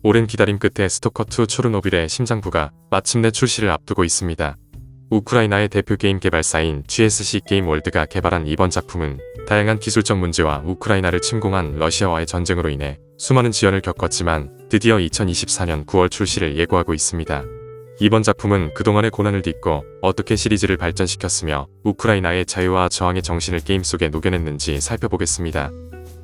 오랜 기다림 끝에 스토커2 초르노빌의 심장부가 마침내 출시를 앞두고 있습니다. 우크라이나의 대표 게임 개발사인 GSC 게임 월드가 개발한 이번 작품은 다양한 기술적 문제와 우크라이나를 침공한 러시아와의 전쟁으로 인해 수많은 지연을 겪었지만 드디어 2024년 9월 출시를 예고하고 있습니다. 이번 작품은 그동안의 고난을 딛고 어떻게 시리즈를 발전시켰으며 우크라이나의 자유와 저항의 정신을 게임 속에 녹여냈는지 살펴보겠습니다.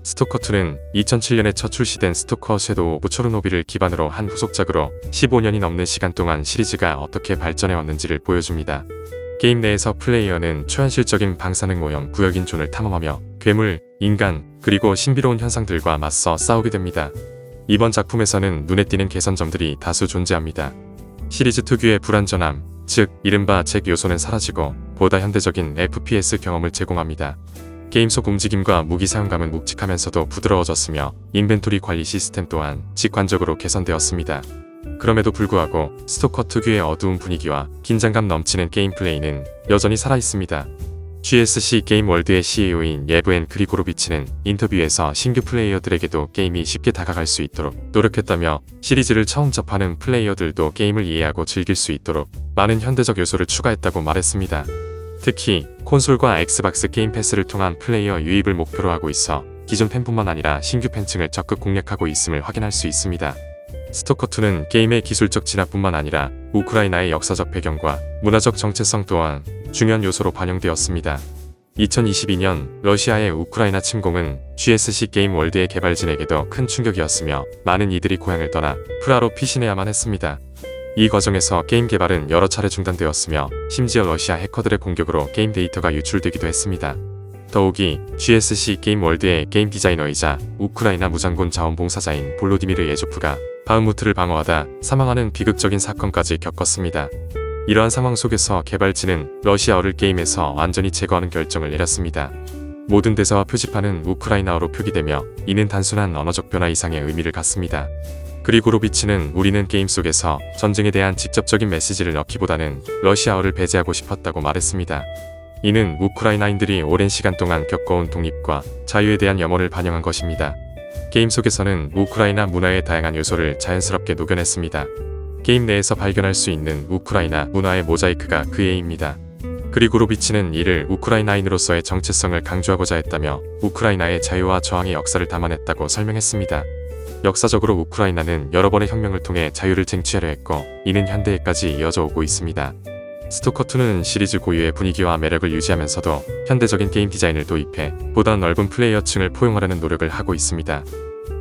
스토커2는 2007년에 첫 출시된 스토커 섀도우 오브 초르노빌을 기반으로 한 후속작으로 15년이 넘는 시간 동안 시리즈가 어떻게 발전해왔는지를 보여줍니다. 게임 내에서 플레이어는 초현실적인 방사능 오염 구역인 존을 탐험하며 괴물, 인간, 그리고 신비로운 현상들과 맞서 싸우게 됩니다. 이번 작품에서는 눈에 띄는 개선점들이 다수 존재합니다. 시리즈 특유의 불완전함, 즉 이른바 잭 요소는 사라지고 보다 현대적인 FPS 경험을 제공합니다. 게임 속 움직임과 무기 사용감은 묵직하면서도 부드러워졌으며 인벤토리 관리 시스템 또한 직관적으로 개선되었습니다. 그럼에도 불구하고 스토커 특유의 어두운 분위기와 긴장감 넘치는 게임 플레이는 여전히 살아있습니다. GSC 게임 월드의 CEO인 예브엔 그리고로비치는 인터뷰에서 신규 플레이어들에게도 게임이 쉽게 다가갈 수 있도록 노력했다며 시리즈를 처음 접하는 플레이어들도 게임을 이해하고 즐길 수 있도록 많은 현대적 요소를 추가했다고 말했습니다. 특히 콘솔과 엑스박스 게임 패스를 통한 플레이어 유입을 목표로 하고 있어 기존 팬뿐만 아니라 신규 팬층을 적극 공략하고 있음을 확인할 수 있습니다. 스토커2는 게임의 기술적 진화뿐만 아니라 우크라이나의 역사적 배경과 문화적 정체성 또한 중요한 요소로 반영되었습니다. 2022년 러시아의 우크라이나 침공은 GSC 게임 월드의 개발진에게도 큰 충격이었으며 많은 이들이 고향을 떠나 프라로 피신해야만 했습니다. 이 과정에서 게임 개발은 여러 차례 중단되었으며 심지어 러시아 해커들의 공격으로 게임 데이터가 유출되기도 했습니다. 더욱이 GSC 게임 월드의 게임 디자이너이자 우크라이나 무장군 자원봉사자인 볼로디미르 예조프가 바흐무트를 방어하다 사망하는 비극적인 사건까지 겪었습니다. 이러한 상황 속에서 개발진은 러시아어를 게임에서 완전히 제거하는 결정을 내렸습니다. 모든 대사와 표지판은 우크라이나어로 표기되며 이는 단순한 언어적 변화 이상의 의미를 갖습니다. 그리고로비치는 우리는 게임 속에서 전쟁에 대한 직접적인 메시지를 넣기보다는 러시아어를 배제하고 싶었다고 말했습니다. 이는 우크라이나인들이 오랜 시간 동안 겪어온 독립과 자유에 대한 염원을 반영한 것입니다. 게임 속에서는 우크라이나 문화의 다양한 요소를 자연스럽게 녹여냈습니다. 게임 내에서 발견할 수 있는 우크라이나 문화의 모자이크가 그의 입니다. 그리고로비치는 이를 우크라이나인으로서의 정체성을 강조하고자 했다며 우크라이나의 자유와 저항의 역사를 담아냈다고 설명했습니다. 역사적으로 우크라이나는 여러 번의 혁명을 통해 자유를 쟁취하려 했고 이는 현대에까지 이어져 오고 있습니다. 스토커2는 시리즈 고유의 분위기와 매력을 유지하면서도 현대적인 게임 디자인을 도입해 보다 넓은 플레이어층을 포용하려는 노력을 하고 있습니다.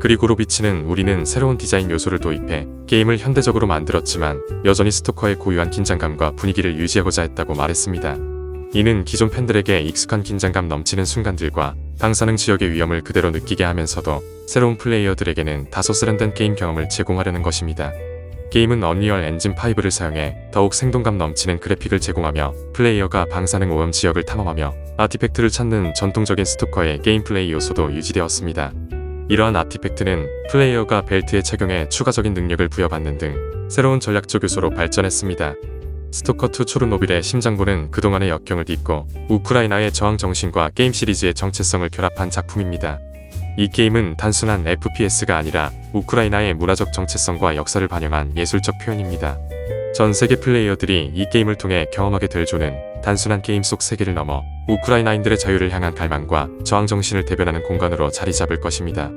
그리고로비치는 우리는 새로운 디자인 요소를 도입해 게임을 현대적으로 만들었지만 여전히 스토커의 고유한 긴장감과 분위기를 유지하고자 했다고 말했습니다. 이는 기존 팬들에게 익숙한 긴장감 넘치는 순간들과 방사능 지역의 위험을 그대로 느끼게 하면서도 새로운 플레이어들에게는 다소 세련된 게임 경험을 제공하려는 것입니다. 게임은 언리얼 엔진 5를 사용해 더욱 생동감 넘치는 그래픽을 제공하며 플레이어가 방사능 오염 지역을 탐험하며 아티팩트를 찾는 전통적인 스토커의 게임 플레이 요소도 유지되었습니다. 이러한 아티팩트는 플레이어가 벨트에 착용해 추가적인 능력을 부여받는 등 새로운 전략적 요소로 발전했습니다. 스토커2 초르노빌의 심장부는 그동안의 역경을 딛고 우크라이나의 저항 정신과 게임 시리즈의 정체성을 결합한 작품입니다. 이 게임은 단순한 FPS가 아니라 우크라이나의 문화적 정체성과 역사를 반영한 예술적 표현입니다. 전 세계 플레이어들이 이 게임을 통해 경험하게 될 존은 단순한 게임 속 세계를 넘어 우크라이나인들의 자유를 향한 갈망과 저항 정신을 대변하는 공간으로 자리 잡을 것입니다.